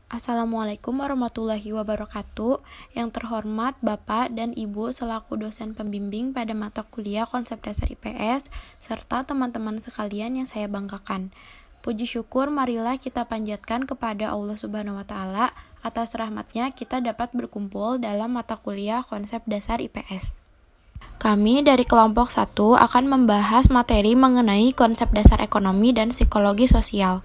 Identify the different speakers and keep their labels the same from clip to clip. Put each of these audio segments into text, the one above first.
Speaker 1: Assalamualaikum warahmatullahi wabarakatuh. Yang terhormat Bapak dan Ibu selaku dosen pembimbing pada mata kuliah konsep dasar IPS, serta teman-teman sekalian yang saya banggakan. Puji syukur marilah kita panjatkan kepada Allah Subhanahu wa Ta'ala atas rahmatnya kita dapat berkumpul dalam mata kuliah konsep dasar IPS. Kami dari kelompok 1 akan membahas materi mengenai konsep dasar ekonomi dan psikologi sosial.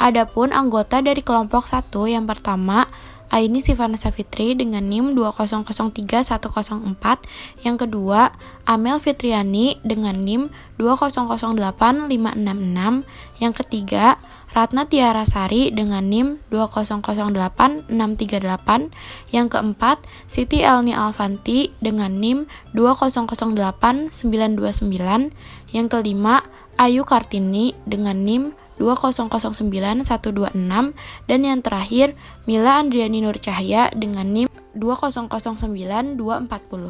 Speaker 1: Adapun anggota dari kelompok 1 yang pertama, Aini Sifana Safitri dengan NIM 2003104, yang kedua, Amel Fitriani dengan NIM 2008566, yang ketiga, Ratna Tiara Sari dengan NIM 2008638, yang keempat, Siti Elni Alfanti dengan NIM 2008929, yang kelima, Ayu Kartini dengan NIM 2009126, dan yang terakhir Mila Andriani Nur Cahya dengan NIM 2009240.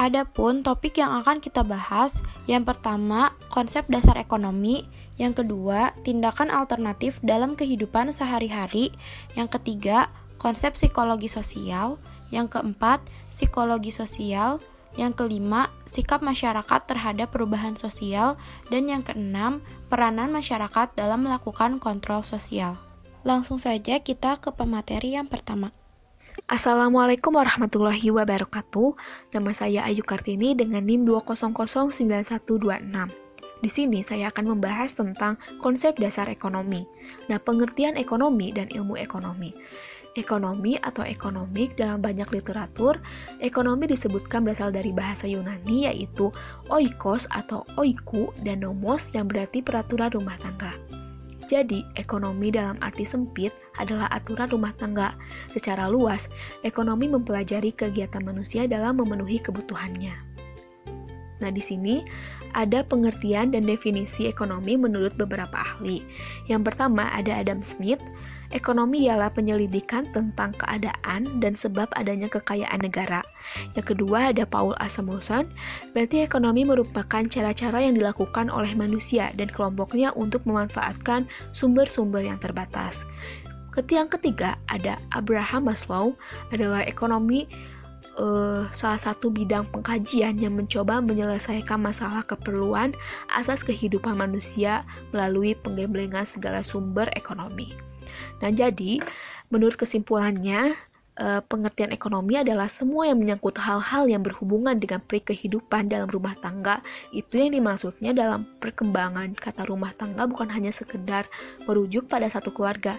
Speaker 1: Adapun topik yang akan kita bahas, yang pertama konsep dasar ekonomi, yang kedua tindakan alternatif dalam kehidupan sehari-hari, yang ketiga konsep psikologi sosial, yang keempat psikologi sosial, yang kelima, sikap masyarakat terhadap perubahan sosial, dan yang keenam, peranan masyarakat dalam melakukan kontrol sosial. Langsung saja kita ke pemateri yang pertama.
Speaker 2: Assalamualaikum warahmatullahi wabarakatuh. Nama saya Ayu Kartini dengan NIM 2009126. Di sini saya akan membahas tentang konsep dasar ekonomi. Nah, pengertian ekonomi dan ilmu ekonomi. Ekonomi atau ekonomik dalam banyak literatur, ekonomi disebutkan berasal dari bahasa Yunani yaitu oikos atau oiku dan nomos yang berarti peraturan rumah tangga. Jadi, ekonomi dalam arti sempit adalah aturan rumah tangga. Secara luas, ekonomi mempelajari kegiatan manusia dalam memenuhi kebutuhannya. Nah, di sini ada pengertian dan definisi ekonomi menurut beberapa ahli. Yang pertama ada Adam Smith. Ekonomi ialah penyelidikan tentang keadaan dan sebab adanya kekayaan negara. Yang kedua ada Paul A. Samuelson, berarti ekonomi merupakan cara-cara yang dilakukan oleh manusia dan kelompoknya untuk memanfaatkan sumber-sumber yang terbatas. Yang ketiga ada Abraham Maslow, adalah ekonomi salah satu bidang pengkajian yang mencoba menyelesaikan masalah keperluan asas kehidupan manusia melalui penggemblengan segala sumber ekonomi. Nah, jadi, menurut kesimpulannya, pengertian ekonomi adalah semua yang menyangkut hal-hal yang berhubungan dengan kehidupan dalam rumah tangga. Itu yang dimaksudnya dalam perkembangan kata rumah tangga bukan hanya sekedar merujuk pada satu keluarga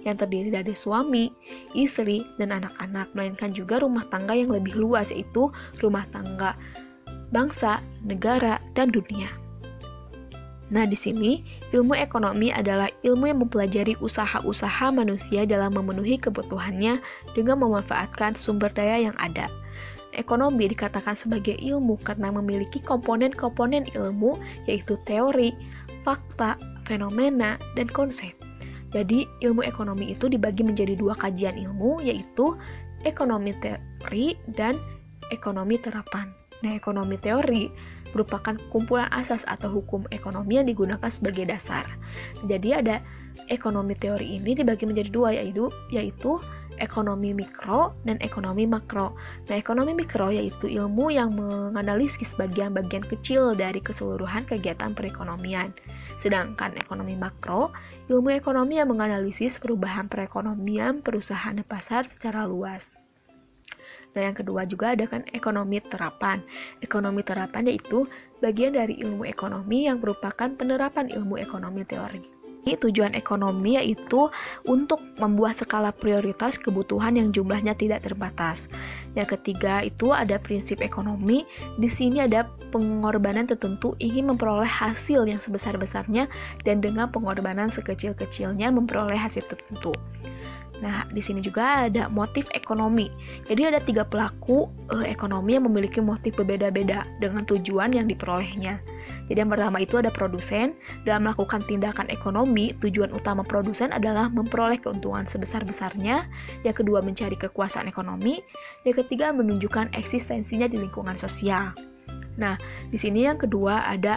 Speaker 2: yang terdiri dari suami, istri, dan anak-anak, melainkan juga rumah tangga yang lebih luas, yaitu rumah tangga bangsa, negara, dan dunia. Nah, di sini ilmu ekonomi adalah ilmu yang mempelajari usaha-usaha manusia dalam memenuhi kebutuhannya dengan memanfaatkan sumber daya yang ada. Ekonomi dikatakan sebagai ilmu karena memiliki komponen-komponen ilmu, yaitu teori, fakta, fenomena, dan konsep. Jadi, ilmu ekonomi itu dibagi menjadi dua kajian ilmu, yaitu ekonomi teori dan ekonomi terapan. Nah, ekonomi teori merupakan kumpulan asas atau hukum ekonomi yang digunakan sebagai dasar. Jadi ada ekonomi teori ini dibagi menjadi dua, yaitu ekonomi mikro dan ekonomi makro. Nah, ekonomi mikro yaitu ilmu yang menganalisis bagian-bagian kecil dari keseluruhan kegiatan perekonomian. Sedangkan ekonomi makro, ilmu ekonomi yang menganalisis perubahan perekonomian, perusahaan, dan pasar secara luas. Nah, yang kedua juga ada kan ekonomi terapan. Ekonomi terapan yaitu bagian dari ilmu ekonomi yang merupakan penerapan ilmu ekonomi teori. Tujuan ekonomi yaitu untuk membuat skala prioritas kebutuhan yang jumlahnya tidak terbatas. Yang ketiga itu ada prinsip ekonomi. Di sini ada pengorbanan tertentu ingin memperoleh hasil yang sebesar-besarnya dan dengan pengorbanan sekecil-kecilnya memperoleh hasil tertentu. Nah, di sini juga ada motif ekonomi. Jadi ada 3 pelaku ekonomi yang memiliki motif berbeda-beda dengan tujuan yang diperolehnya. Jadi yang pertama itu ada produsen. Dalam melakukan tindakan ekonomi, tujuan utama produsen adalah memperoleh keuntungan sebesar-besarnya. Yang kedua mencari kekuasaan ekonomi. Yang ketiga menunjukkan eksistensinya di lingkungan sosial. Nah, di sini yang kedua ada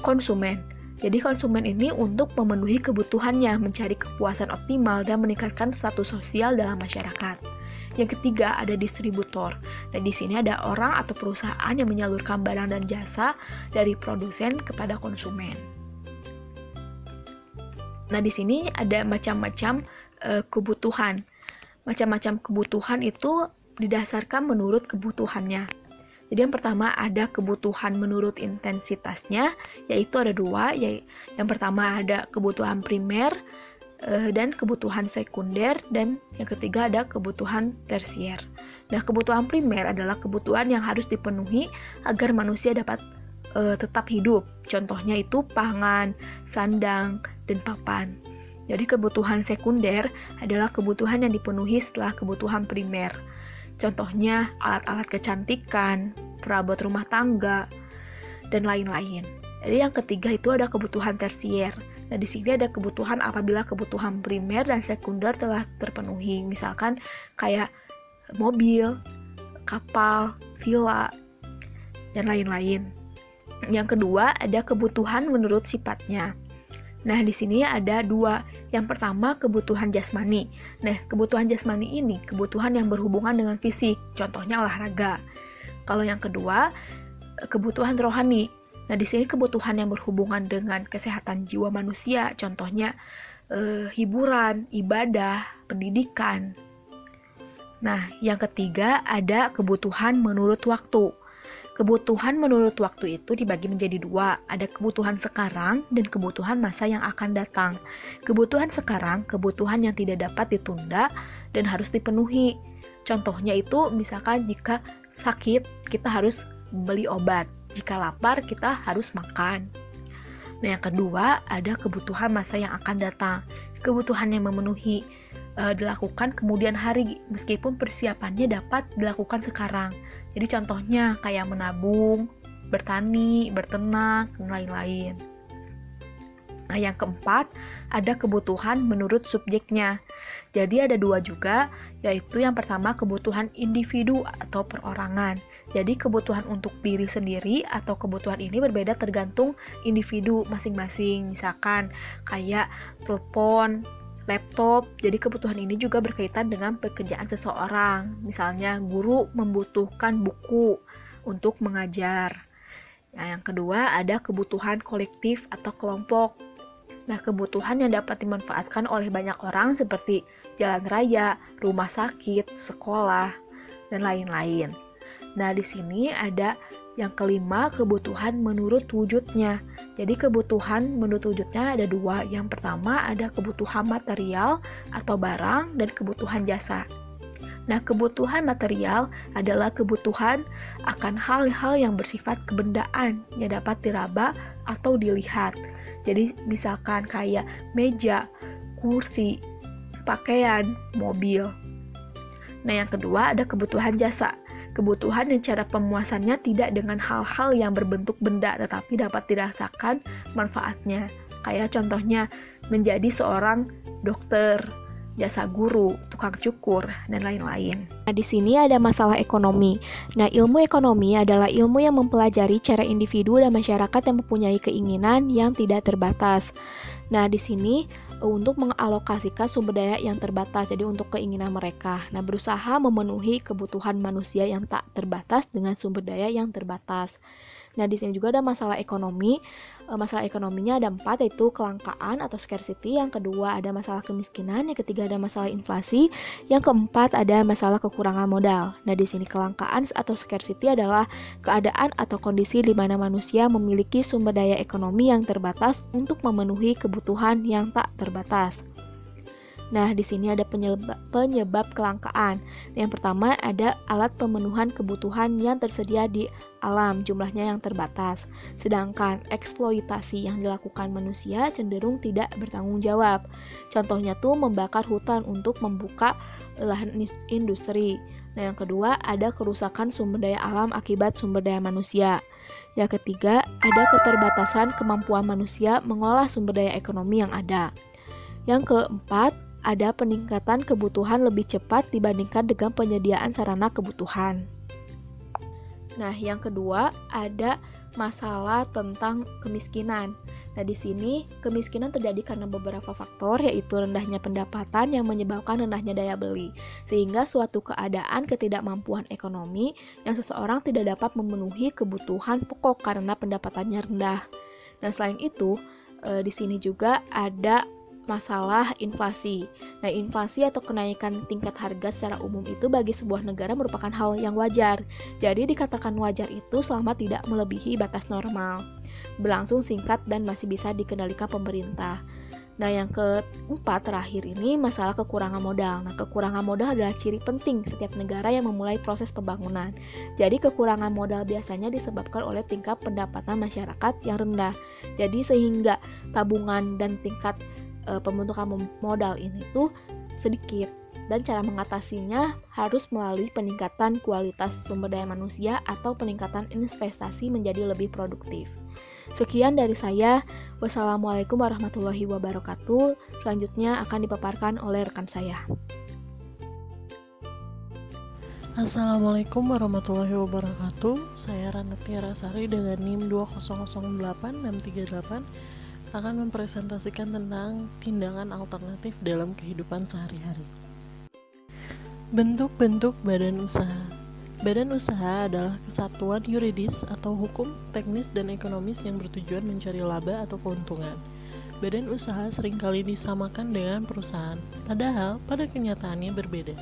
Speaker 2: konsumen. Jadi konsumen ini untuk memenuhi kebutuhannya, mencari kepuasan optimal, dan meningkatkan status sosial dalam masyarakat. Yang ketiga ada distributor. Dan di sini ada orang atau perusahaan yang menyalurkan barang dan jasa dari produsen kepada konsumen. Nah, di sini ada macam-macam kebutuhan. Macam-macam kebutuhan itu didasarkan menurut kebutuhannya. Jadi yang pertama ada kebutuhan menurut intensitasnya, yaitu ada dua. Yang pertama ada kebutuhan primer dan kebutuhan sekunder, dan yang ketiga ada kebutuhan tersier. Nah, kebutuhan primer adalah kebutuhan yang harus dipenuhi agar manusia dapat tetap hidup. Contohnya itu pangan, sandang, dan papan. Jadi kebutuhan sekunder adalah kebutuhan yang dipenuhi setelah kebutuhan primer. Contohnya alat-alat kecantikan, perabot rumah tangga, dan lain-lain. Jadi yang ketiga itu ada kebutuhan tersier. Nah, di sini ada kebutuhan apabila kebutuhan primer dan sekunder telah terpenuhi. Misalkan kayak mobil, kapal, villa, dan lain-lain. Yang kedua ada kebutuhan menurut sifatnya. Nah, di sini ada dua. Yang pertama, kebutuhan jasmani. Nah, kebutuhan jasmani ini kebutuhan yang berhubungan dengan fisik, contohnya olahraga. Kalau yang kedua, kebutuhan rohani. Nah, di sini kebutuhan yang berhubungan dengan kesehatan jiwa manusia, contohnya hiburan, ibadah, pendidikan. Nah, yang ketiga ada kebutuhan menurut waktu. Kebutuhan menurut waktu itu dibagi menjadi dua, ada kebutuhan sekarang dan kebutuhan masa yang akan datang. Kebutuhan sekarang, kebutuhan yang tidak dapat ditunda dan harus dipenuhi. Contohnya itu misalkan jika sakit, kita harus beli obat. Jika lapar, kita harus makan. Nah, yang kedua, ada kebutuhan masa yang akan datang. Kebutuhan yang memenuhi dilakukan kemudian hari, meskipun persiapannya dapat dilakukan sekarang. Jadi contohnya kayak menabung, bertani, berternak, dan lain-lain. Nah, yang keempat, ada kebutuhan menurut subjeknya. Jadi ada dua juga, yaitu yang pertama kebutuhan individu atau perorangan. Jadi kebutuhan untuk diri sendiri atau kebutuhan ini berbeda tergantung individu masing-masing. Misalkan kayak telepon, laptop, jadi kebutuhan ini juga berkaitan dengan pekerjaan seseorang. Misalnya guru membutuhkan buku untuk mengajar. Nah, yang kedua ada kebutuhan kolektif atau kelompok. Nah, kebutuhan yang dapat dimanfaatkan oleh banyak orang seperti jalan raya, rumah sakit, sekolah, dan lain-lain. Nah, di sini ada yang kelima, kebutuhan menurut wujudnya. Jadi kebutuhan menurut wujudnya ada dua. Yang pertama ada kebutuhan material atau barang dan kebutuhan jasa. Nah, kebutuhan material adalah kebutuhan akan hal-hal yang bersifat kebendaan yang dapat diraba atau dilihat. Jadi misalkan kayak meja, kursi, pakaian, mobil. Nah, yang kedua ada kebutuhan jasa. Kebutuhan yang cara pemuasannya tidak dengan hal-hal yang berbentuk benda, tetapi dapat dirasakan manfaatnya. Kayak contohnya menjadi seorang dokter, jasa guru, tukang cukur, dan lain-lain.
Speaker 1: Nah, di sini ada masalah ekonomi. Nah, ilmu ekonomi adalah ilmu yang mempelajari cara individu dan masyarakat yang mempunyai keinginan yang tidak terbatas. Nah, di sini untuk mengalokasikan sumber daya yang terbatas, jadi untuk keinginan mereka. Nah, berusaha memenuhi kebutuhan manusia yang tak terbatas dengan sumber daya yang terbatas. Nah, di sini juga ada masalah ekonomi. Masalah ekonominya ada 4, yaitu kelangkaan atau scarcity. Yang kedua ada masalah kemiskinan. Yang ketiga ada masalah inflasi. Yang keempat ada masalah kekurangan modal. Nah, di sini kelangkaan atau scarcity adalah keadaan atau kondisi di mana manusia memiliki sumber daya ekonomi yang terbatas untuk memenuhi kebutuhan yang tak terbatas. Nah, di sini ada penyebab kelangkaan. Yang pertama ada alat pemenuhan kebutuhan yang tersedia di alam, jumlahnya yang terbatas. Sedangkan eksploitasi yang dilakukan manusia cenderung tidak bertanggung jawab. Contohnya tuh membakar hutan untuk membuka lahan industri. Nah, yang kedua ada kerusakan sumber daya alam akibat sumber daya manusia. Yang ketiga ada keterbatasan kemampuan manusia mengolah sumber daya ekonomi yang ada. Yang keempat ada peningkatan kebutuhan lebih cepat dibandingkan dengan penyediaan sarana kebutuhan. Nah, yang kedua ada masalah tentang kemiskinan.
Speaker 2: Nah, di sini kemiskinan terjadi karena beberapa faktor, yaitu rendahnya pendapatan yang menyebabkan rendahnya daya beli, sehingga suatu keadaan ketidakmampuan ekonomi yang seseorang tidak dapat memenuhi kebutuhan pokok karena pendapatannya rendah. Nah, selain itu, di sini juga ada masalah inflasi. Nah, inflasi atau kenaikan tingkat harga secara umum itu bagi sebuah negara merupakan hal yang wajar. Jadi dikatakan wajar itu selama tidak melebihi batas normal, berlangsung singkat dan masih bisa dikendalikan pemerintah. Nah, yang keempat terakhir ini masalah kekurangan modal. Nah, kekurangan modal adalah ciri penting setiap negara yang memulai proses pembangunan. Jadi kekurangan modal biasanya disebabkan oleh tingkat pendapatan masyarakat yang rendah. Jadi sehingga tabungan dan tingkat pembentukan modal ini tuh sedikit, dan cara mengatasinya harus melalui peningkatan kualitas sumber daya manusia atau peningkatan investasi menjadi lebih produktif. Sekian dari saya. Wassalamualaikum warahmatullahi wabarakatuh. Selanjutnya akan dipaparkan oleh rekan saya.
Speaker 3: Assalamualaikum warahmatullahi wabarakatuh. Saya Rana Tiara Sari dengan NIM 2008638 akan mempresentasikan tentang tindakan alternatif dalam kehidupan sehari-hari. Bentuk-bentuk badan usaha. Badan usaha adalah kesatuan yuridis atau hukum, teknis, dan ekonomis yang bertujuan mencari laba atau keuntungan. Badan usaha seringkali disamakan dengan perusahaan, padahal pada kenyataannya berbeda.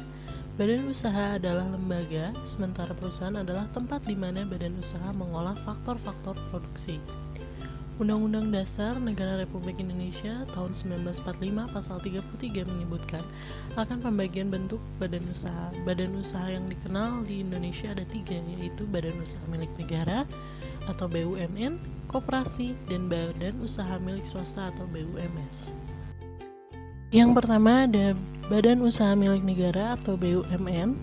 Speaker 3: Badan usaha adalah lembaga, sementara perusahaan adalah tempat di mana badan usaha mengolah faktor-faktor produksi. Undang-Undang Dasar Negara Republik Indonesia tahun 1945 pasal 33 menyebutkan akan pembagian bentuk badan usaha. Badan usaha yang dikenal di Indonesia ada 3, yaitu badan usaha milik negara atau BUMN, koperasi, dan badan usaha milik swasta atau BUMS. Yang pertama ada badan usaha milik negara atau BUMN.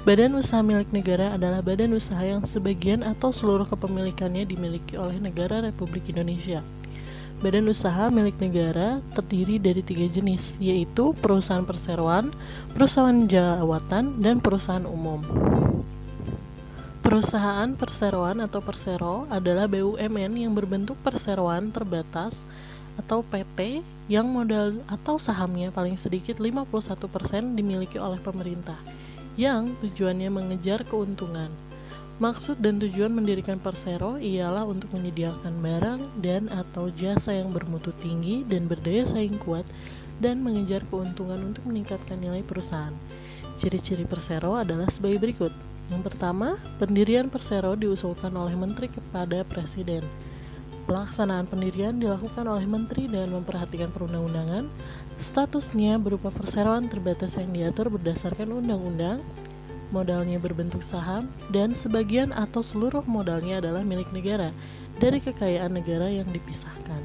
Speaker 3: Badan usaha milik negara adalah badan usaha yang sebagian atau seluruh kepemilikannya dimiliki oleh negara Republik Indonesia. Badan usaha milik negara terdiri dari 3 jenis, yaitu perusahaan perseroan, perusahaan jawatan, dan perusahaan umum. Perusahaan perseroan atau persero adalah BUMN yang berbentuk perseroan terbatas atau PT yang modal atau sahamnya paling sedikit 51% dimiliki oleh pemerintah, yang tujuannya mengejar keuntungan. Maksud dan tujuan mendirikan persero ialah untuk menyediakan barang dan atau jasa yang bermutu tinggi dan berdaya saing kuat dan mengejar keuntungan untuk meningkatkan nilai perusahaan. Ciri-ciri persero adalah sebagai berikut. Yang pertama, pendirian persero diusulkan oleh menteri kepada presiden. Pelaksanaan pendirian dilakukan oleh menteri dengan memperhatikan perundang-undangan. Statusnya berupa perseroan terbatas yang diatur berdasarkan undang-undang, modalnya berbentuk saham, dan sebagian atau seluruh modalnya adalah milik negara dari kekayaan negara yang dipisahkan.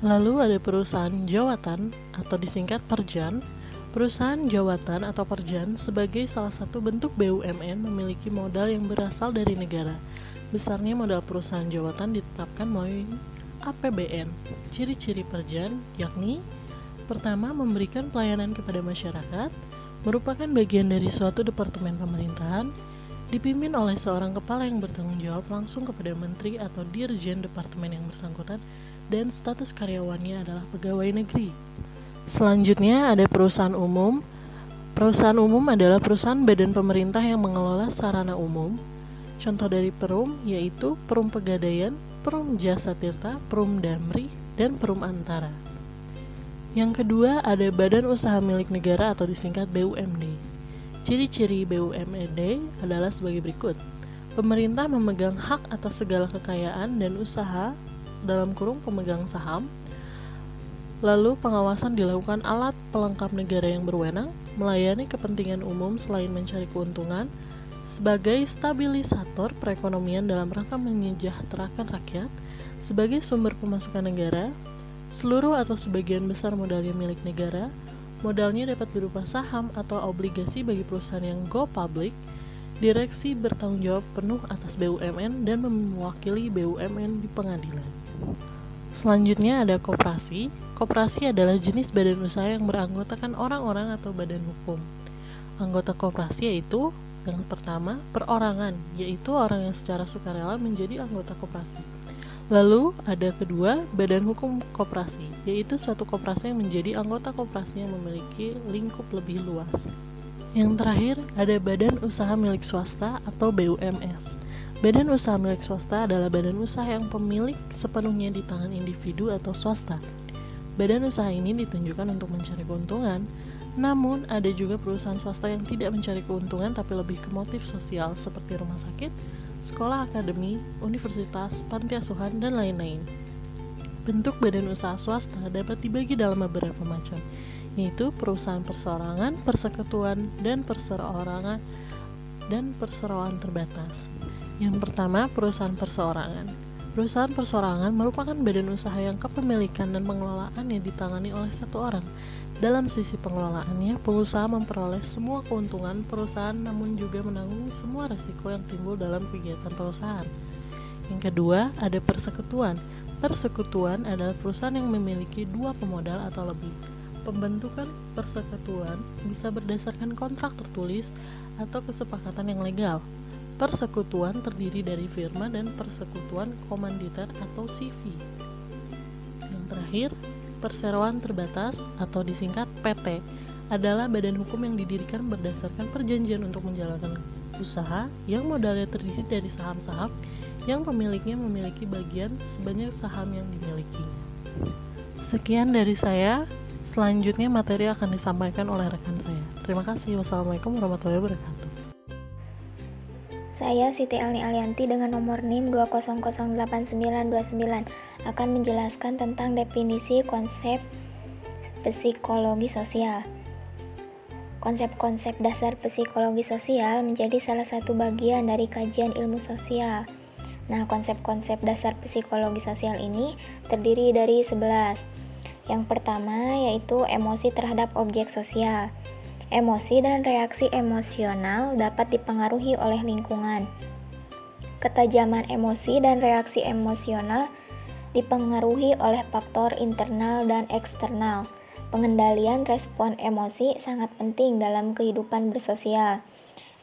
Speaker 3: Lalu ada perusahaan jawatan atau disingkat Perjan. Perusahaan jawatan atau Perjan sebagai salah satu bentuk BUMN memiliki modal yang berasal dari negara. Besarnya modal perusahaan jawatan ditetapkan melalui APBN. Ciri-ciri Perjan yakni: pertama, memberikan pelayanan kepada masyarakat, merupakan bagian dari suatu departemen pemerintahan, dipimpin oleh seorang kepala yang bertanggung jawab langsung kepada menteri atau dirjen departemen yang bersangkutan, dan status karyawannya adalah pegawai negeri. Selanjutnya ada perusahaan umum. Perusahaan umum adalah perusahaan badan pemerintah yang mengelola sarana umum. Contoh dari Perum yaitu Perum Pegadaian, Perum Jasa Tirta, Perum Damri, dan Perum Antara. Yang kedua ada badan usaha milik negara atau disingkat BUMD. Ciri-ciri BUMD adalah sebagai berikut. Pemerintah memegang hak atas segala kekayaan dan usaha dalam kurung pemegang saham. Lalu pengawasan dilakukan alat pelengkap negara yang berwenang, melayani kepentingan umum selain mencari keuntungan, sebagai stabilisator perekonomian dalam rangka menyejahterakan rakyat, sebagai sumber pemasukan negara. Seluruh atau sebagian besar modalnya milik negara. Modalnya dapat berupa saham atau obligasi bagi perusahaan yang go public. Direksi bertanggung jawab penuh atas BUMN dan mewakili BUMN di pengadilan. Selanjutnya ada koperasi. Koperasi adalah jenis badan usaha yang beranggotakan orang-orang atau badan hukum. Anggota koperasi yaitu: yang pertama, perorangan, yaitu orang yang secara sukarela menjadi anggota koperasi. Lalu ada kedua, badan hukum koperasi, yaitu suatu koperasi yang menjadi anggota koperasi yang memiliki lingkup lebih luas. Yang terakhir, ada badan usaha milik swasta atau BUMS. Badan usaha milik swasta adalah badan usaha yang pemilik sepenuhnya di tangan individu atau swasta. Badan usaha ini ditunjukkan untuk mencari keuntungan, namun ada juga perusahaan swasta yang tidak mencari keuntungan tapi lebih ke motif sosial seperti rumah sakit, sekolah akademi, universitas, panti asuhan, dan lain-lain. Bentuk badan usaha swasta dapat dibagi dalam beberapa macam, yaitu perusahaan perseorangan, persekutuan, dan perseroan terbatas. Yang pertama, perusahaan perseorangan. Perusahaan perseorangan merupakan badan usaha yang kepemilikan dan pengelolaannya ditangani oleh satu orang. Dalam sisi pengelolaannya, pengusaha memperoleh semua keuntungan perusahaan namun juga menanggung semua risiko yang timbul dalam kegiatan perusahaan. Yang kedua, ada persekutuan. Persekutuan adalah perusahaan yang memiliki dua pemodal atau lebih. Pembentukan persekutuan bisa berdasarkan kontrak tertulis atau kesepakatan yang legal. Persekutuan terdiri dari firma dan persekutuan komanditer atau CV. Yang terakhir, perseroan terbatas atau disingkat PT adalah badan hukum yang didirikan berdasarkan perjanjian untuk menjalankan usaha yang modalnya terdiri dari saham-saham yang pemiliknya memiliki bagian sebanyak saham yang dimiliki. Sekian dari saya. Selanjutnya materi akan disampaikan oleh rekan saya. Terima kasih. Wassalamualaikum warahmatullahi wabarakatuh.
Speaker 4: Saya Siti Alni Alianti dengan nomor NIM 2008929 akan menjelaskan tentang definisi konsep psikologi sosial. Konsep-konsep dasar psikologi sosial menjadi salah satu bagian dari kajian ilmu sosial. Nah, konsep-konsep dasar psikologi sosial ini terdiri dari 11. Yang pertama yaitu emosi terhadap objek sosial. Emosi dan reaksi emosional dapat dipengaruhi oleh lingkungan. Ketajaman emosi dan reaksi emosional dipengaruhi oleh faktor internal dan eksternal. Pengendalian respon emosi sangat penting dalam kehidupan bersosial.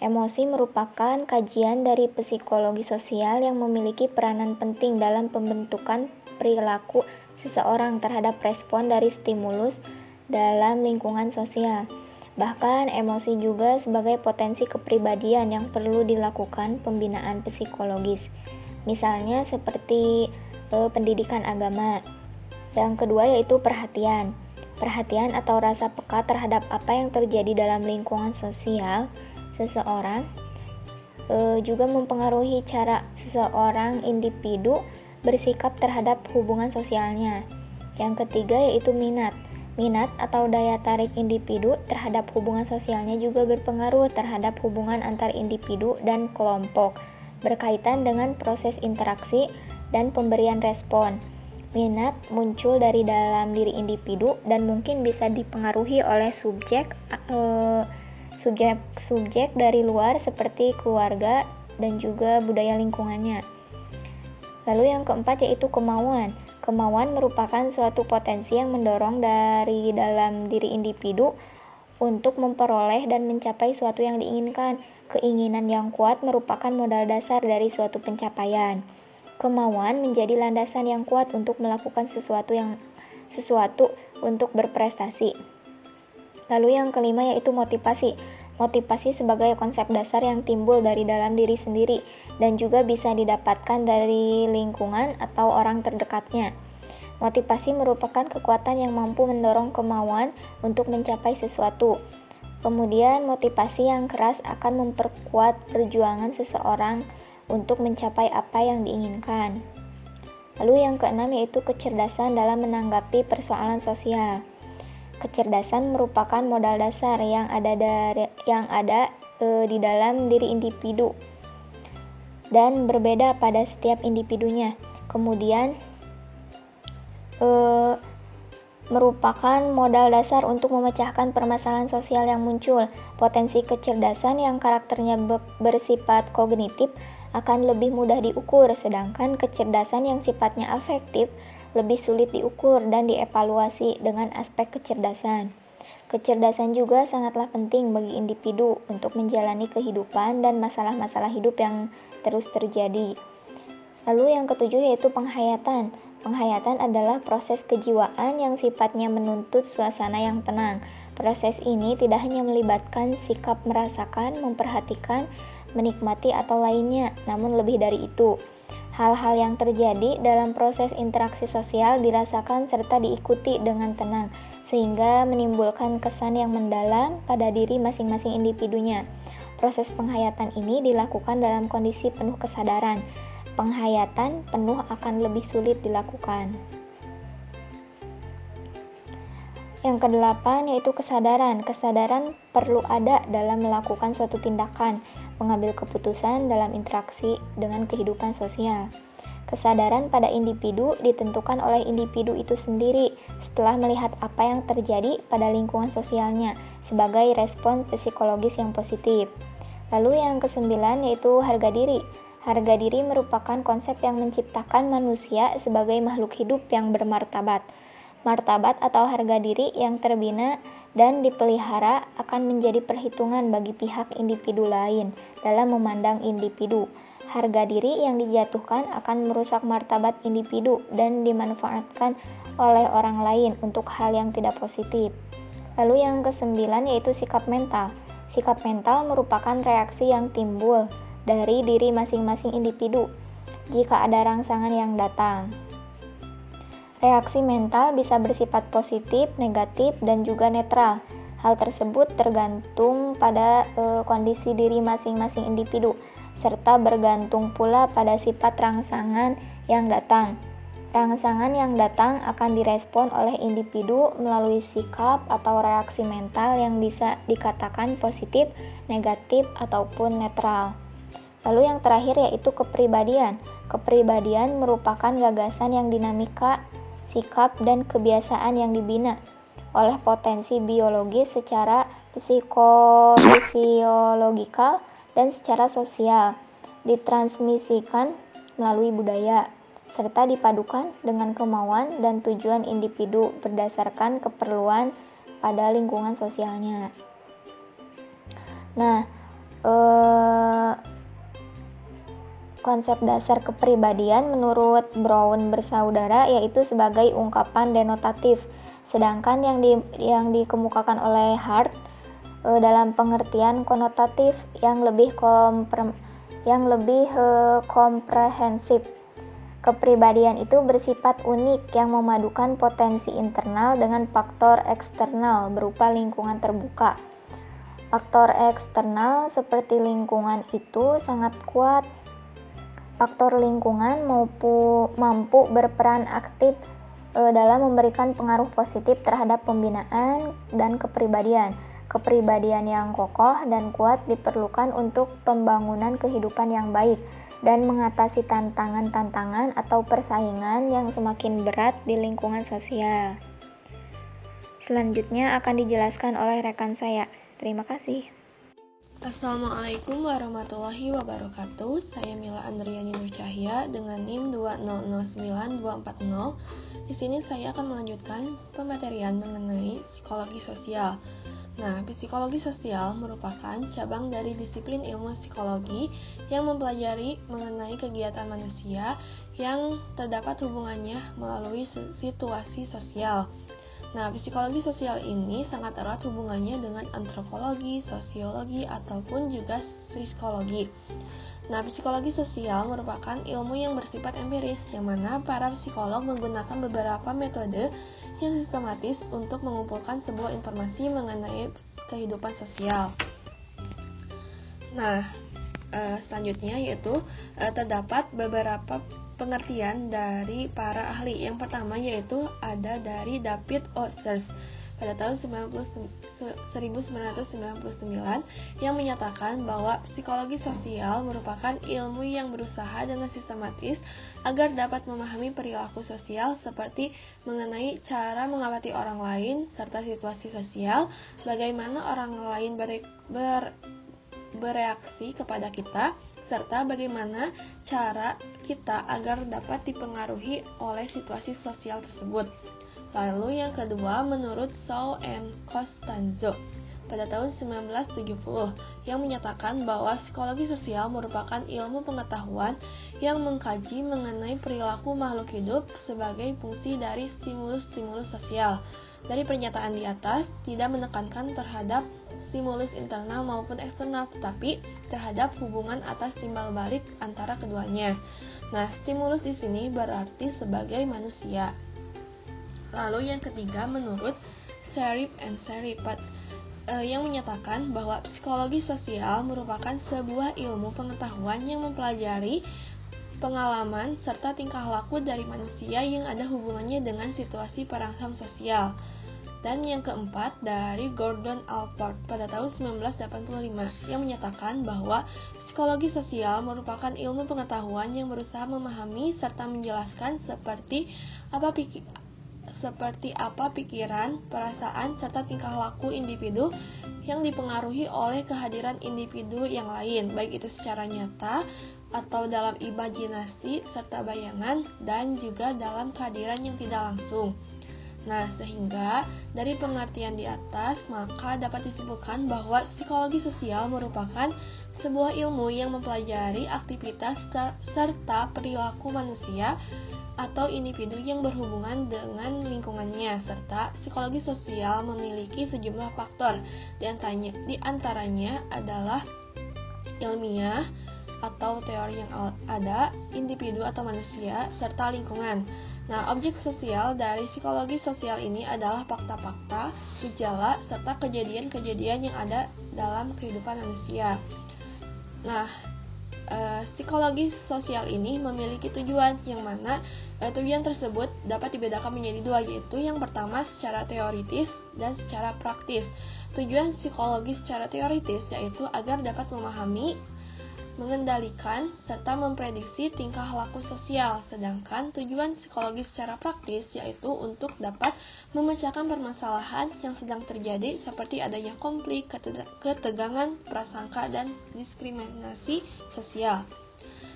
Speaker 4: Emosi merupakan kajian dari psikologi sosial yang memiliki peranan penting dalam pembentukan perilaku seseorang terhadap respon dari stimulus dalam lingkungan sosial. Bahkan emosi juga sebagai potensi kepribadian yang perlu dilakukan pembinaan psikologis. Misalnya seperti pendidikan agama. Yang kedua yaitu perhatian. Perhatian atau rasa peka terhadap apa yang terjadi dalam lingkungan sosial seseorang juga mempengaruhi cara seseorang individu bersikap terhadap hubungan sosialnya. Yang ketiga yaitu minat. Minat atau daya tarik individu terhadap hubungan sosialnya juga berpengaruh terhadap hubungan antar individu dan kelompok, berkaitan dengan proses interaksi dan pemberian respon. Minat muncul dari dalam diri individu dan mungkin bisa dipengaruhi oleh subjek dari luar seperti keluarga dan juga budaya lingkungannya. Lalu yang keempat yaitu kemauan. Kemauan merupakan suatu potensi yang mendorong dari dalam diri individu untuk memperoleh dan mencapai suatu yang diinginkan. Keinginan yang kuat merupakan modal dasar dari suatu pencapaian. Kemauan menjadi landasan yang kuat untuk melakukan sesuatu untuk berprestasi. Lalu yang kelima yaitu motivasi. Motivasi sebagai konsep dasar yang timbul dari dalam diri sendiri dan juga bisa didapatkan dari lingkungan atau orang terdekatnya. Motivasi merupakan kekuatan yang mampu mendorong kemauan untuk mencapai sesuatu. Kemudian motivasi yang keras akan memperkuat perjuangan seseorang untuk mencapai apa yang diinginkan. Lalu yang keenam yaitu kecerdasan dalam menanggapi persoalan sosial. Kecerdasan merupakan modal dasar yang ada di dalam diri individu dan berbeda pada setiap individunya. Kemudian merupakan modal dasar untuk memecahkan permasalahan sosial yang muncul. Potensi kecerdasan yang karakternya bersifat kognitif akan lebih mudah diukur, sedangkan kecerdasan yang sifatnya afektif lebih sulit diukur dan dievaluasi dengan aspek kecerdasan. Kecerdasan juga sangatlah penting bagi individu untuk menjalani kehidupan dan masalah-masalah hidup yang terus terjadi. Lalu yang ketujuh yaitu penghayatan. Penghayatan adalah proses kejiwaan yang sifatnya menuntut suasana yang tenang. Proses ini tidak hanya melibatkan sikap merasakan, memperhatikan, menikmati atau lainnya, namun lebih dari itu. Hal-hal yang terjadi dalam proses interaksi sosial dirasakan serta diikuti dengan tenang, sehingga menimbulkan kesan yang mendalam pada diri masing-masing individunya. Proses penghayatan ini dilakukan dalam kondisi penuh kesadaran. Penghayatan penuh akan lebih sulit dilakukan. Yang kedelapan yaitu kesadaran. Kesadaran perlu ada dalam melakukan suatu tindakan, mengambil keputusan dalam interaksi dengan kehidupan sosial. Kesadaran pada individu ditentukan oleh individu itu sendiri setelah melihat apa yang terjadi pada lingkungan sosialnya sebagai respon psikologis yang positif. Lalu yang kesembilan yaitu harga diri. Harga diri merupakan konsep yang menciptakan manusia sebagai makhluk hidup yang bermartabat. Martabat atau harga diri yang terbina dan dipelihara akan menjadi perhitungan bagi pihak individu lain dalam memandang individu. Harga diri yang dijatuhkan akan merusak martabat individu dan dimanfaatkan oleh orang lain untuk hal yang tidak positif. Lalu yang kesembilan yaitu sikap mental. Sikap mental merupakan reaksi yang timbul dari diri masing-masing individu jika ada rangsangan yang datang. Reaksi mental bisa bersifat positif, negatif, dan juga netral. Hal tersebut tergantung pada kondisi diri masing-masing individu, serta bergantung pula pada sifat rangsangan yang datang. Rangsangan yang datang akan direspon oleh individu melalui sikap atau reaksi mental yang bisa dikatakan positif, negatif, ataupun netral. Lalu yang terakhir yaitu kepribadian. Kepribadian merupakan gagasan yang dinamika, sikap dan kebiasaan yang dibina oleh potensi biologis secara psikofisiologikal dan secara sosial, ditransmisikan melalui budaya, serta dipadukan dengan kemauan dan tujuan individu berdasarkan keperluan pada lingkungan sosialnya. Nah, konsep dasar kepribadian menurut Brown bersaudara yaitu sebagai ungkapan denotatif, sedangkan yang dikemukakan oleh Hart dalam pengertian konotatif yang lebih komprehensif. Kepribadian itu bersifat unik yang memadukan potensi internal dengan faktor eksternal berupa lingkungan terbuka. Faktor eksternal seperti lingkungan itu sangat kuat. Faktor lingkungan mampu berperan aktif dalam memberikan pengaruh positif terhadap pembinaan dan kepribadian. Kepribadian yang kokoh dan kuat diperlukan untuk pembangunan kehidupan yang baik dan mengatasi tantangan-tantangan atau persaingan yang semakin berat di lingkungan sosial. Selanjutnya akan dijelaskan oleh rekan saya. Terima kasih.
Speaker 5: Assalamualaikum warahmatullahi wabarakatuh. Saya Mila Andriani Nur Cahya dengan NIM 2009240. Di sini saya akan melanjutkan pematerian mengenai psikologi sosial. Nah, psikologi sosial merupakan cabang dari disiplin ilmu psikologi yang mempelajari mengenai kegiatan manusia yang terdapat hubungannya melalui situasi sosial. Nah, psikologi sosial ini sangat erat hubungannya dengan antropologi, sosiologi, ataupun juga psikologi. Nah, psikologi sosial merupakan ilmu yang bersifat empiris, yang mana para psikolog menggunakan beberapa metode yang sistematis untuk mengumpulkan sebuah informasi mengenai kehidupan sosial. Nah, selanjutnya yaitu terdapat beberapa pengertian dari para ahli. Yang pertama yaitu ada dari David O. Sears pada tahun 1999 yang menyatakan bahwa psikologi sosial merupakan ilmu yang berusaha dengan sistematis agar dapat memahami perilaku sosial seperti mengenai cara mengamati orang lain serta situasi sosial, bagaimana orang lain bereaksi kepada kita, serta bagaimana cara kita agar dapat dipengaruhi oleh situasi sosial tersebut. Lalu yang kedua, menurut Shaw and Costanzo, pada tahun 1970 yang menyatakan bahwa psikologi sosial merupakan ilmu pengetahuan yang mengkaji mengenai perilaku makhluk hidup sebagai fungsi dari stimulus-stimulus sosial. Dari pernyataan di atas, tidak menekankan terhadap stimulus internal maupun eksternal, tetapi terhadap hubungan atas timbal balik antara keduanya. Nah, stimulus di sini berarti sebagai manusia. Lalu yang ketiga, menurut Sharif and Sharif yang menyatakan bahwa psikologi sosial merupakan sebuah ilmu pengetahuan yang mempelajari pengalaman serta tingkah laku dari manusia yang ada hubungannya dengan situasi perangsang sosial. Dan yang keempat dari Gordon Allport pada tahun 1985 yang menyatakan bahwa psikologi sosial merupakan ilmu pengetahuan yang berusaha memahami serta menjelaskan seperti apa pikiran, perasaan, serta tingkah laku individu yang dipengaruhi oleh kehadiran individu yang lain, baik itu secara nyata atau dalam imajinasi serta bayangan, dan juga dalam kehadiran yang tidak langsung. Nah, sehingga dari pengertian di atas, maka dapat disimpulkan bahwa psikologi sosial merupakan sebuah ilmu yang mempelajari aktivitas serta perilaku manusia atau individu yang berhubungan dengan lingkungannya, serta psikologi sosial memiliki sejumlah faktor, di antaranya adalah ilmiah atau teori yang ada, individu atau manusia, serta lingkungan. Nah, objek sosial dari psikologi sosial ini adalah fakta-fakta, gejala, serta kejadian-kejadian yang ada dalam kehidupan manusia. Nah, psikologi sosial ini memiliki tujuan yang mana tujuan tersebut dapat dibedakan menjadi dua, yaitu yang pertama secara teoritis dan secara praktis. Tujuan psikologi secara teoritis yaitu agar dapat memahami, mengendalikan, serta memprediksi tingkah laku sosial, sedangkan tujuan psikologi secara praktis yaitu untuk dapat memecahkan permasalahan yang sedang terjadi seperti adanya konflik, ketegangan, prasangka, dan diskriminasi sosial.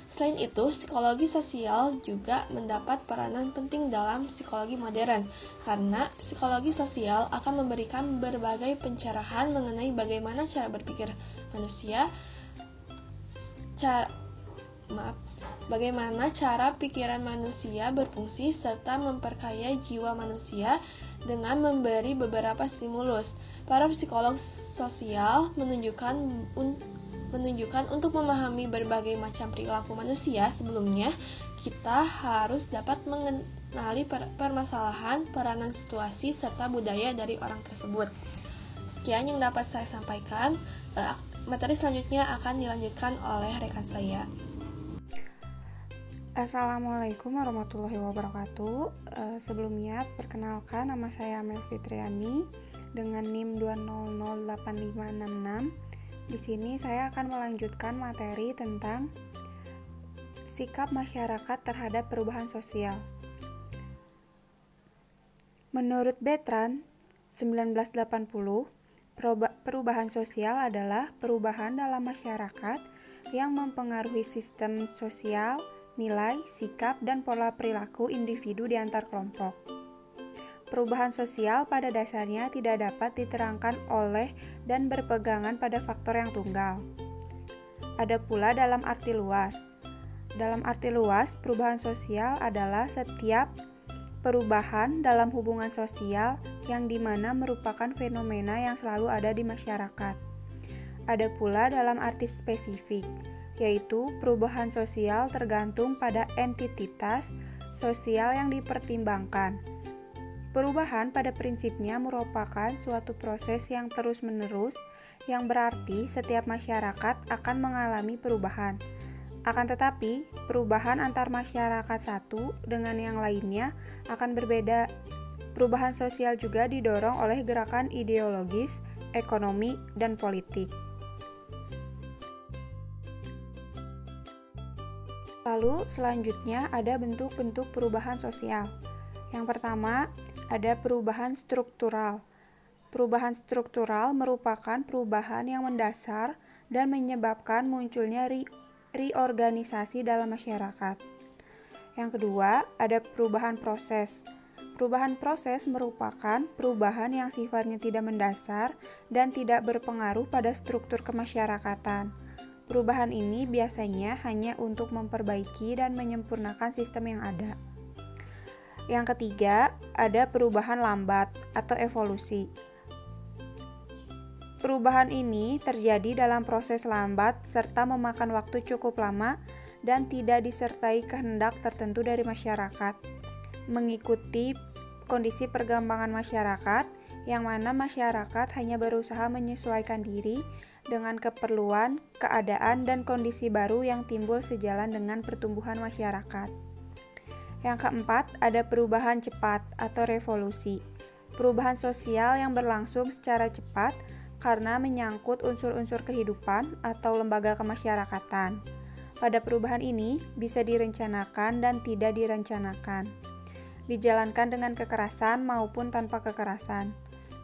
Speaker 5: Selain itu, psikologi sosial juga mendapat peranan penting dalam psikologi modern, karena psikologi sosial akan memberikan berbagai pencerahan mengenai bagaimana cara berpikir manusia, bagaimana cara pikiran manusia berfungsi, serta memperkaya jiwa manusia dengan memberi beberapa stimulus. Para psikolog sosial menunjukkan untuk memahami berbagai macam perilaku manusia, sebelumnya kita harus dapat mengenali permasalahan, peranan situasi, serta budaya dari orang tersebut. Sekian yang dapat saya sampaikan. Materi selanjutnya akan dilanjutkan oleh rekan saya.
Speaker 6: Assalamualaikum warahmatullahi wabarakatuh. Sebelumnya, perkenalkan, nama saya Amel Fitriani dengan NIM 2008566. Di sini saya akan melanjutkan materi tentang sikap masyarakat terhadap perubahan sosial. Menurut Bertrand 1980, perubahan sosial adalah perubahan dalam masyarakat yang mempengaruhi sistem sosial, nilai, sikap, dan pola perilaku individu di antar kelompok. Perubahan sosial pada dasarnya tidak dapat diterangkan oleh dan berpegangan pada faktor yang tunggal. Ada pula dalam arti luas. Dalam arti luas, perubahan sosial adalah setiap perubahan dalam hubungan sosial yang dimana merupakan fenomena yang selalu ada di masyarakat. Ada pula dalam arti spesifik, yaitu perubahan sosial tergantung pada entitas sosial yang dipertimbangkan. Perubahan pada prinsipnya merupakan suatu proses yang terus-menerus, yang berarti setiap masyarakat akan mengalami perubahan. Akan tetapi, perubahan antar masyarakat satu dengan yang lainnya akan berbeda. Perubahan sosial juga didorong oleh gerakan ideologis, ekonomi, dan politik. Lalu selanjutnya ada bentuk-bentuk perubahan sosial. Yang pertama, ada perubahan struktural. Perubahan struktural merupakan perubahan yang mendasar dan menyebabkan munculnya reorganisasi dalam masyarakat. Yang kedua, ada perubahan proses. Perubahan proses merupakan perubahan yang sifatnya tidak mendasar dan tidak berpengaruh pada struktur kemasyarakatan. Perubahan ini biasanya hanya untuk memperbaiki dan menyempurnakan sistem yang ada. Yang ketiga, ada perubahan lambat atau evolusi. Perubahan ini terjadi dalam proses lambat serta memakan waktu cukup lama dan tidak disertai kehendak tertentu dari masyarakat. Mengikuti kondisi perkembangan masyarakat, yang mana masyarakat hanya berusaha menyesuaikan diri dengan keperluan, keadaan, dan kondisi baru yang timbul sejalan dengan pertumbuhan masyarakat. Yang keempat, ada perubahan cepat atau revolusi. Perubahan sosial yang berlangsung secara cepat karena menyangkut unsur-unsur kehidupan atau lembaga kemasyarakatan. Pada perubahan ini bisa direncanakan dan tidak direncanakan, dijalankan dengan kekerasan maupun tanpa kekerasan.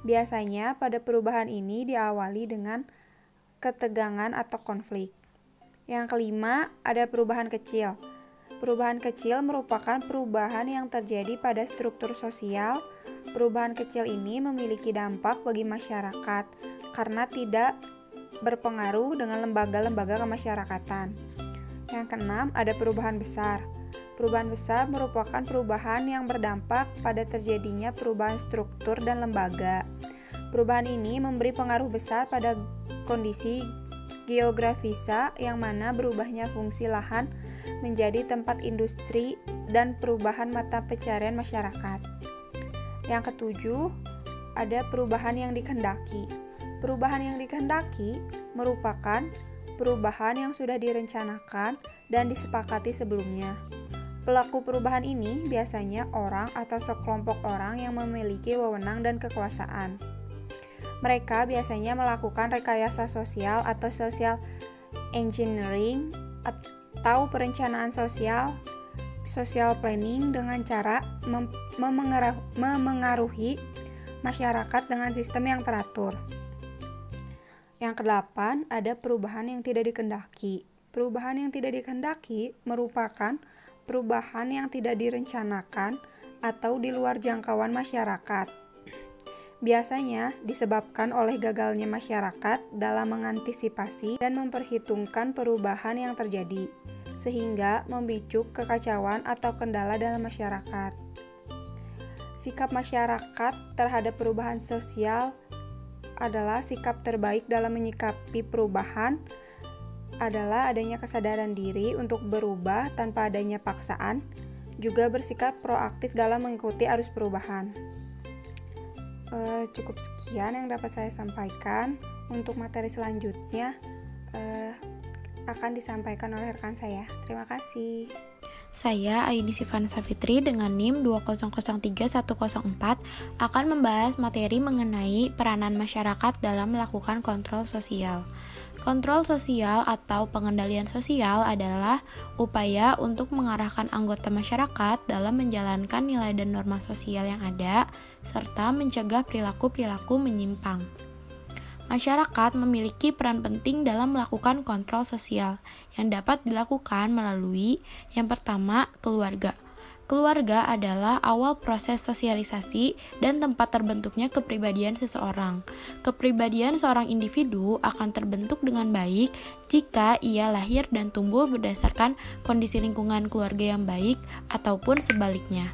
Speaker 6: Biasanya pada perubahan ini diawali dengan ketegangan atau konflik. Yang kelima, ada perubahan kecil. Perubahan kecil merupakan perubahan yang terjadi pada struktur sosial. Perubahan kecil ini memiliki dampak bagi masyarakat karena tidak berpengaruh dengan lembaga-lembaga kemasyarakatan. Yang keenam, ada perubahan besar. Perubahan besar merupakan perubahan yang berdampak pada terjadinya perubahan struktur dan lembaga. Perubahan ini memberi pengaruh besar pada kondisi geografisa yang mana berubahnya fungsi lahan menjadi tempat industri dan perubahan mata pencarian masyarakat. Yang ketujuh, ada perubahan yang dikehendaki. Perubahan yang dikehendaki merupakan perubahan yang sudah direncanakan dan disepakati sebelumnya. Pelaku perubahan ini biasanya orang atau sekelompok orang yang memiliki wewenang dan kekuasaan. Mereka biasanya melakukan rekayasa sosial atau social engineering atau perencanaan social planning dengan cara memengaruhi masyarakat dengan sistem yang teratur. Yang kedelapan, ada perubahan yang tidak dikehendaki. Perubahan yang tidak dikehendaki merupakan perubahan yang tidak direncanakan atau di luar jangkauan masyarakat. Biasanya disebabkan oleh gagalnya masyarakat dalam mengantisipasi dan memperhitungkan perubahan yang terjadi, sehingga memicu kekacauan atau kendala dalam masyarakat. Sikap masyarakat terhadap perubahan sosial adalah sikap terbaik dalam menyikapi perubahan adalah adanya kesadaran diri untuk berubah tanpa adanya paksaan, juga bersikap proaktif dalam mengikuti arus perubahan. Cukup sekian yang dapat saya sampaikan. Untuk materi selanjutnya akan disampaikan oleh rekan saya. Terima kasih.
Speaker 1: Saya, Aini Sifan Safitri dengan NIM 2003104 akan membahas materi mengenai peranan masyarakat dalam melakukan kontrol sosial. Kontrol sosial atau pengendalian sosial adalah upaya untuk mengarahkan anggota masyarakat dalam menjalankan nilai dan norma sosial yang ada, serta mencegah perilaku-perilaku menyimpang. Masyarakat memiliki peran penting dalam melakukan kontrol sosial yang dapat dilakukan melalui yang pertama, keluarga. Keluarga adalah awal proses sosialisasi dan tempat terbentuknya kepribadian seseorang. Kepribadian seorang individu akan terbentuk dengan baik jika ia lahir dan tumbuh berdasarkan kondisi lingkungan keluarga yang baik ataupun sebaliknya.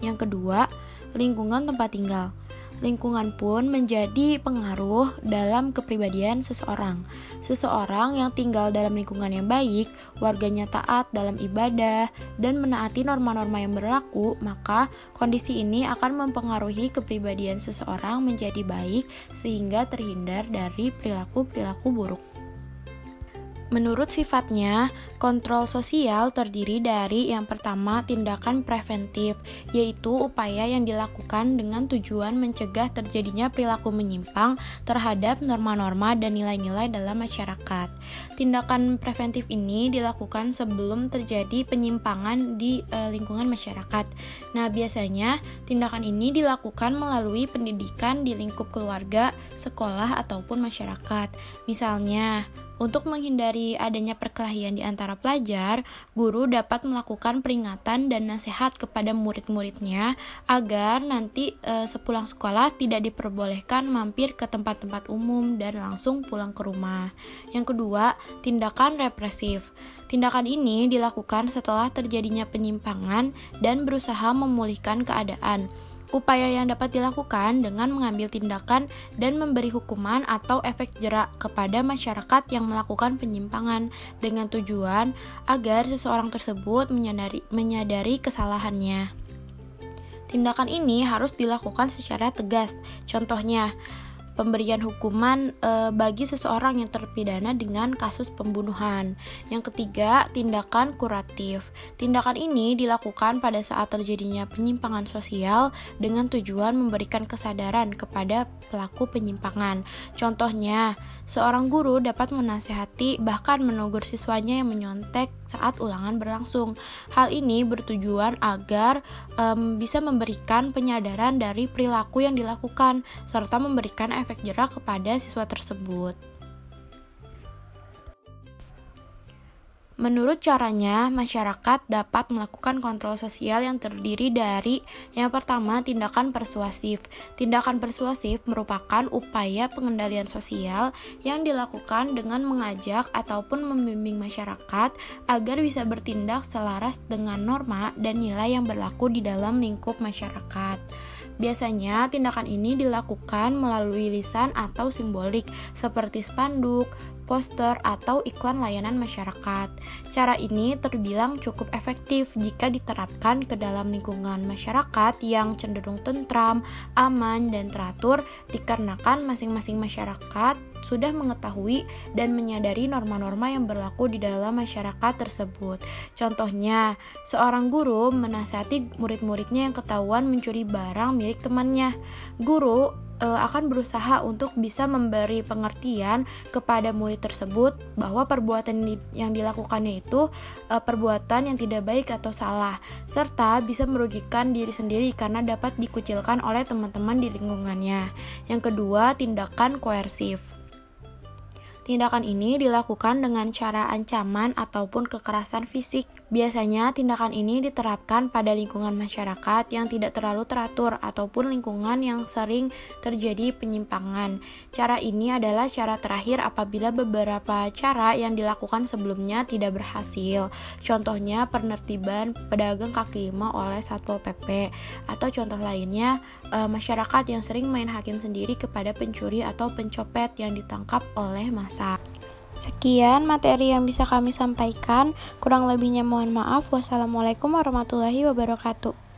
Speaker 1: Yang kedua, lingkungan tempat tinggal. Lingkungan pun menjadi pengaruh dalam kepribadian seseorang. Seseorang yang tinggal dalam lingkungan yang baik, warganya taat dalam ibadah, dan menaati norma-norma yang berlaku, maka kondisi ini akan mempengaruhi kepribadian seseorang menjadi baik sehingga terhindar dari perilaku-perilaku buruk. Menurut sifatnya, kontrol sosial terdiri dari yang pertama, tindakan preventif, yaitu upaya yang dilakukan dengan tujuan mencegah terjadinya perilaku menyimpang terhadap norma-norma dan nilai-nilai dalam masyarakat. Tindakan preventif ini dilakukan sebelum terjadi penyimpangan di lingkungan masyarakat. Nah, biasanya tindakan ini dilakukan melalui pendidikan di lingkup keluarga, sekolah, ataupun masyarakat. Misalnya, Untuk menghindari adanya perkelahian di antara pelajar, guru dapat melakukan peringatan dan nasihat kepada murid-muridnya agar nanti sepulang sekolah tidak diperbolehkan mampir ke tempat-tempat umum dan langsung pulang ke rumah. Yang kedua, tindakan represif. Tindakan ini dilakukan setelah terjadinya penyimpangan dan berusaha memulihkan keadaan. Upaya yang dapat dilakukan dengan mengambil tindakan dan memberi hukuman atau efek jerak kepada masyarakat yang melakukan penyimpangan dengan tujuan agar seseorang tersebut menyadari kesalahannya. Tindakan ini harus dilakukan secara tegas. Contohnya, pemberian hukuman bagi seseorang yang terpidana dengan kasus pembunuhan. Yang ketiga, tindakan kuratif. Tindakan ini dilakukan pada saat terjadinya penyimpangan sosial dengan tujuan memberikan kesadaran kepada pelaku penyimpangan. Contohnya, seorang guru dapat menasihati bahkan menegur siswanya yang menyontek saat ulangan berlangsung. Hal ini bertujuan agar bisa memberikan penyadaran dari perilaku yang dilakukan serta memberikan efek jerak kepada siswa tersebut. Menurut caranya, masyarakat dapat melakukan kontrol sosial yang terdiri dari yang pertama, tindakan persuasif. Tindakan persuasif merupakan upaya pengendalian sosial yang dilakukan dengan mengajak ataupun membimbing masyarakat agar bisa bertindak selaras dengan norma dan nilai yang berlaku di dalam lingkup masyarakat. Biasanya, tindakan ini dilakukan melalui lisan atau simbolik seperti spanduk, poster, atau iklan layanan masyarakat. Cara ini terbilang cukup efektif jika diterapkan ke dalam lingkungan masyarakat yang cenderung tentram, aman, dan teratur dikarenakan masing-masing masyarakat sudah mengetahui dan menyadari norma-norma yang berlaku di dalam masyarakat tersebut. Contohnya, seorang guru menasihati murid-muridnya yang ketahuan mencuri barang milik temannya. Guru akan berusaha untuk bisa memberi pengertian kepada murid tersebut bahwa perbuatan yang dilakukannya itu perbuatan yang tidak baik atau salah, serta bisa merugikan diri sendiri karena dapat dikucilkan oleh teman-teman di lingkungannya. Yang kedua, tindakan koersif. Tindakan ini dilakukan dengan cara ancaman ataupun kekerasan fisik. Biasanya tindakan ini diterapkan pada lingkungan masyarakat yang tidak terlalu teratur ataupun lingkungan yang sering terjadi penyimpangan. Cara ini adalah cara terakhir apabila beberapa cara yang dilakukan sebelumnya tidak berhasil. Contohnya penertiban pedagang kaki lima oleh Satpol PP, atau contoh lainnya masyarakat yang sering main hakim sendiri kepada pencuri atau pencopet yang ditangkap oleh massa.
Speaker 7: Sekian materi yang bisa kami sampaikan. Kurang lebihnya mohon maaf. Wassalamualaikum warahmatullahi wabarakatuh.